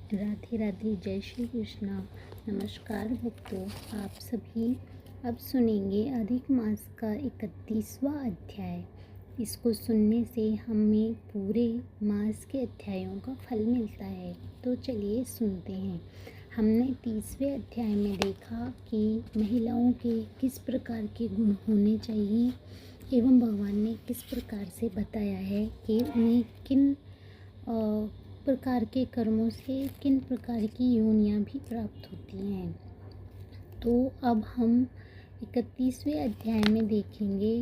राधे राधे, जय श्री कृष्णा। नमस्कार भक्तों, आप सभी अब सुनेंगे अधिक मास का 31वां अध्याय। इसको सुनने से हमें पूरे मास के अध्यायों का फल मिलता है। तो चलिए सुनते हैं। हमने 30वें अध्याय में देखा कि महिलाओं के किस प्रकार के गुण होने चाहिए एवं भगवान ने किस प्रकार से बताया है कि उन्हें किन प्रकार के कर्मों से किन प्रकार की योनियां भी प्राप्त होती हैं। तो अब हम 31वें अध्याय में देखेंगे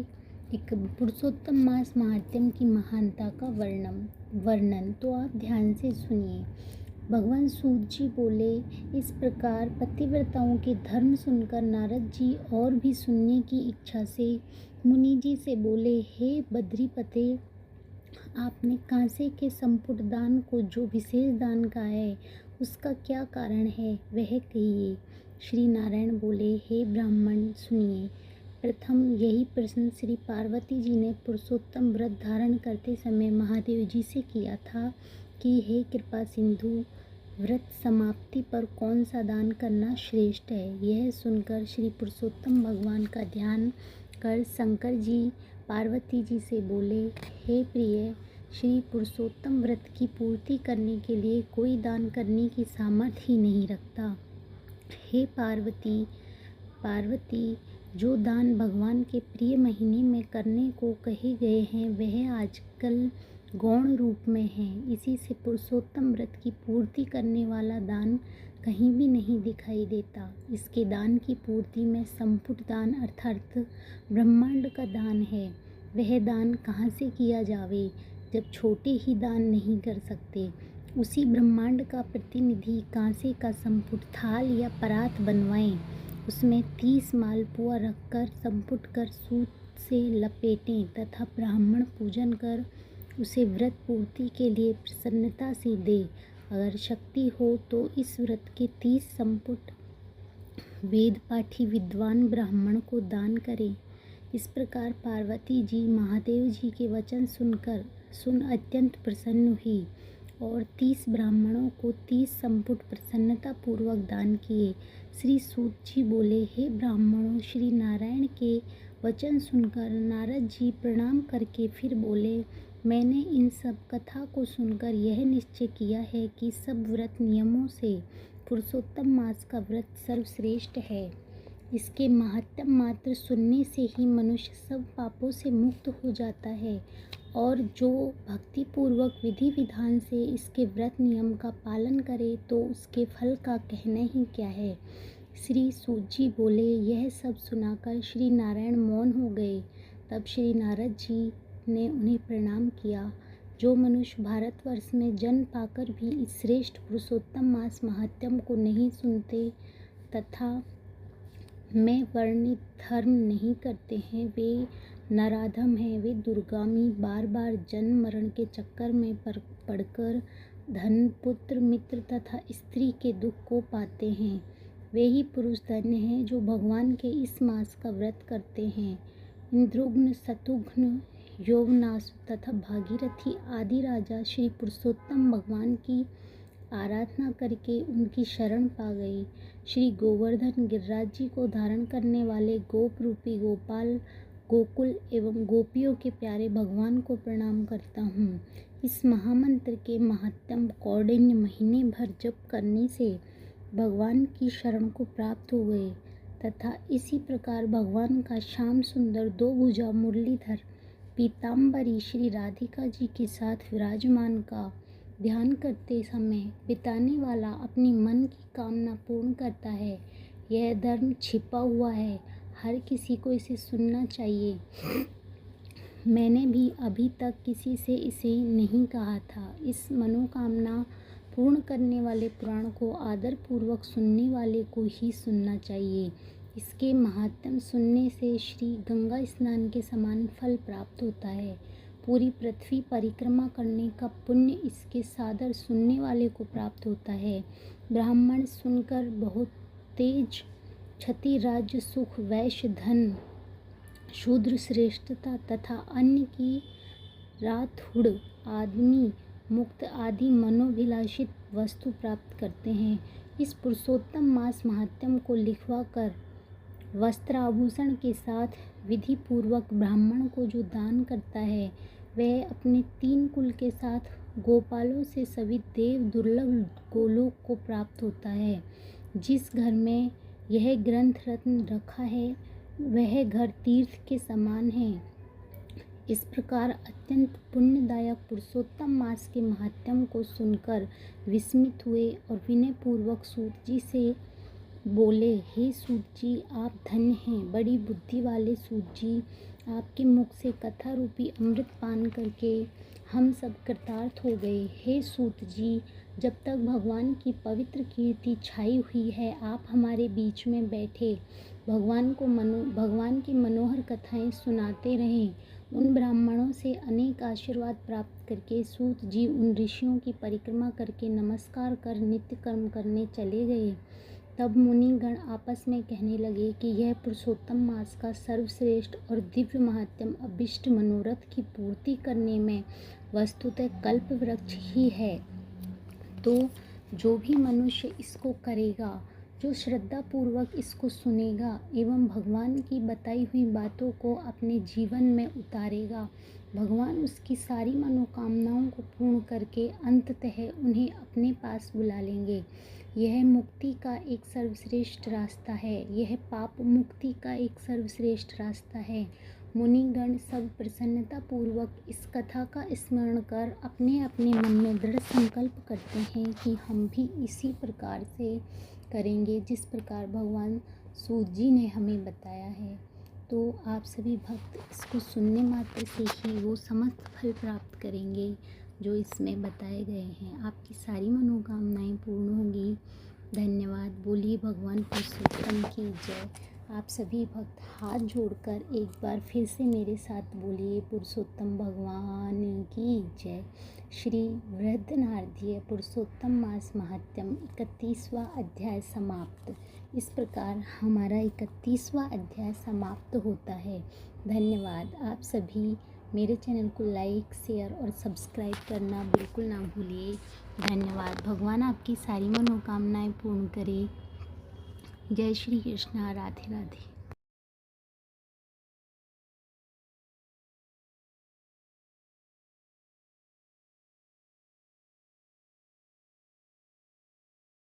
एक पुरुषोत्तम मास महात्म्य की महानता का वर्णन। तो आप ध्यान से सुनिए। भगवान सूत जी बोले, इस प्रकार पतिव्रताओं के धर्म सुनकर नारद जी और भी सुनने की इच्छा से मुनि जी से बोले, हे बद्रीपते, आपने कांसे के संपुट दान को जो विशेष दान कहा है उसका क्या कारण है, वह कहिए। श्री नारायण बोले, हे ब्राह्मण सुनिए। प्रथम यही प्रश्न श्री पार्वती जी ने पुरुषोत्तम व्रत धारण करते समय महादेव जी से किया था कि हे कृपा सिंधु, व्रत समाप्ति पर कौन सा दान करना श्रेष्ठ है। यह सुनकर श्री पुरुषोत्तम भगवान का ध्यान कर शंकर जी पार्वती जी से बोले, हे प्रिय, श्री पुरुषोत्तम व्रत की पूर्ति करने के लिए कोई दान करने की सामर्थ्य ही नहीं रखता। हे पार्वती, जो दान भगवान के प्रिय महीने में करने को कहे गए हैं वह आजकल गौण रूप में है। इसी से पुरुषोत्तम व्रत की पूर्ति करने वाला दान कहीं भी नहीं दिखाई देता। इसके दान की पूर्ति में संपुट दान अर्थात ब्रह्मांड का दान है। वह दान कहाँ से किया जावे जब छोटे ही दान नहीं कर सकते। उसी ब्रह्मांड का प्रतिनिधि कांसे का संपुट थाल या परात बनवाएं, उसमें 30 मालपुआ रखकर संपुट कर सूत से लपेटें तथा ब्राह्मण पूजन कर उसे व्रत पूर्ति के लिए प्रसन्नता से दे। अगर शक्ति हो तो इस व्रत के 30 संपुट वेद पाठी विद्वान ब्राह्मण को दान करें। इस प्रकार पार्वती जी महादेव जी के वचन सुन अत्यंत प्रसन्न हुई और 30 ब्राह्मणों को 30 संपुट प्रसन्नता पूर्वक दान किए। श्री सूत जी बोले, हे ब्राह्मणों, श्री नारायण के वचन सुनकर नारद जी प्रणाम करके फिर बोले, मैंने इन सब कथा को सुनकर यह निश्चय किया है कि सब व्रत नियमों से पुरुषोत्तम मास का व्रत सर्वश्रेष्ठ है। इसके महात्म मात्र सुनने से ही मनुष्य सब पापों से मुक्त हो जाता है और जो भक्तिपूर्वक विधि विधान से इसके व्रत नियम का पालन करे तो उसके फल का कहना ही क्या है। श्री सूत जी बोले, यह सब सुनाकर श्री नारायण मौन हो गए। तब श्री नारद जी ने उन्हें प्रणाम किया। जो मनुष्य भारतवर्ष में जन्म पाकर भी इस श्रेष्ठ पुरुषोत्तम मास महात्म्य को नहीं सुनते तथा में वर्णित धर्म नहीं करते हैं, वे नराधम हैं। वे दुर्गामी बार बार जन्म मरण के चक्कर में पड़कर धन, पुत्र, मित्र तथा स्त्री के दुख को पाते हैं। वे ही पुरुष धन्य हैं जो भगवान के इस मास का व्रत करते हैं। इंद्रुग्न, शत्रुघ्न, यौवनासु तथा भागीरथी आदि राजा श्री पुरुषोत्तम भगवान की आराधना करके उनकी शरण पा गए। श्री गोवर्धन गिरिराज जी को धारण करने वाले गोप रूपी गोपाल, गोकुल एवं गोपियों के प्यारे भगवान को प्रणाम करता हूँ। इस महामंत्र के महात्म्य कौंडिन्य महीने भर जप करने से भगवान की शरण को प्राप्त हो गए तथा इसी प्रकार भगवान का श्याम सुंदर 2 भुजा मुरलीधर पीताम्बरी श्री राधिका जी के साथ विराजमान का ध्यान करते समय बिताने वाला अपनी मन की कामना पूर्ण करता है। यह धर्म छिपा हुआ है, हर किसी को इसे सुनना चाहिए। मैंने भी अभी तक किसी से इसे नहीं कहा था। इस मनोकामना पूर्ण करने वाले पुराण को आदर पूर्वक सुनने वाले को ही सुनना चाहिए। इसके महात्म्य सुनने से श्री गंगा स्नान के समान फल प्राप्त होता है। पूरी पृथ्वी परिक्रमा करने का पुण्य इसके सादर सुनने वाले को प्राप्त होता है। ब्राह्मण सुनकर बहुत तेज क्षति, राज्य, सुख, वैश्य, धन, शूद्र श्रेष्ठता तथा अन्य की रातहुड़ आदमी मुक्त आदि मनोभिलाषित वस्तु प्राप्त करते हैं। इस पुरुषोत्तम मास महात्म्य को लिखवा कर वस्त्राभूषण के साथ विधि पूर्वक ब्राह्मण को जो दान करता है वह अपने 3 कुल के साथ गोपालों से सभी देव दुर्लभ गोलोक को प्राप्त होता है। जिस घर में यह ग्रंथ रत्न रखा है वह घर तीर्थ के समान है। इस प्रकार अत्यंत पुण्यदायक पुरुषोत्तम मास के महात्म्य को सुनकर विस्मित हुए और विनय पूर्वक सूत जी से बोले, हे सूत जी, आप धन्य हैं। बड़ी बुद्धि वाले सूत जी, आपके मुख से कथा रूपी अमृत पान करके हम सब कृतार्थ हो गए। हे सूत जी, जब तक भगवान की पवित्र कीर्ति छाई हुई है आप हमारे बीच में बैठे भगवान की मनोहर कथाएं सुनाते रहें। उन ब्राह्मणों से अनेक आशीर्वाद प्राप्त करके सूत जी उन ऋषियों की परिक्रमा करके नमस्कार कर नित्य कर्म करने चले गए। तब मुनिगण आपस में कहने लगे कि यह पुरुषोत्तम मास का सर्वश्रेष्ठ और दिव्य महात्म्य अभिष्ट मनोरथ की पूर्ति करने में वस्तुतः कल्प वृक्ष ही है। तो जो भी मनुष्य इसको करेगा, जो श्रद्धा पूर्वक इसको सुनेगा एवं भगवान की बताई हुई बातों को अपने जीवन में उतारेगा, भगवान उसकी सारी मनोकामनाओं को पूर्ण करके अंततः उन्हें अपने पास बुला लेंगे। यह मुक्ति का एक सर्वश्रेष्ठ रास्ता है, यह पाप मुक्ति का एक सर्वश्रेष्ठ रास्ता है। मुनिगण सब प्रसन्नता पूर्वक इस कथा का स्मरण कर अपने अपने मन में दृढ़ संकल्प करते हैं कि हम भी इसी प्रकार से करेंगे जिस प्रकार भगवान सूत जी ने हमें बताया है। तो आप सभी भक्त इसको सुनने मात्र से ही वो समस्त फल प्राप्त करेंगे जो इसमें बताए गए हैं। आपकी सारी मनोकामनाएं पूर्ण होंगी। धन्यवाद। बोलिए भगवान पुरुषोत्तम की जय। आप सभी भक्त हाथ जोड़कर एक बार फिर से मेरे साथ बोलिए, पुरुषोत्तम भगवान की जय। श्री वृद्धनारदीय पुरुषोत्तम मास महात्म्य 31वां अध्याय समाप्त। इस प्रकार हमारा 31वां अध्याय समाप्त होता है। धन्यवाद। आप सभी मेरे चैनल को लाइक, शेयर और सब्सक्राइब करना बिल्कुल ना भूलिए। धन्यवाद। भगवान आपकी सारी मनोकामनाएं पूर्ण करे। जय श्री कृष्णा। राधे राधे।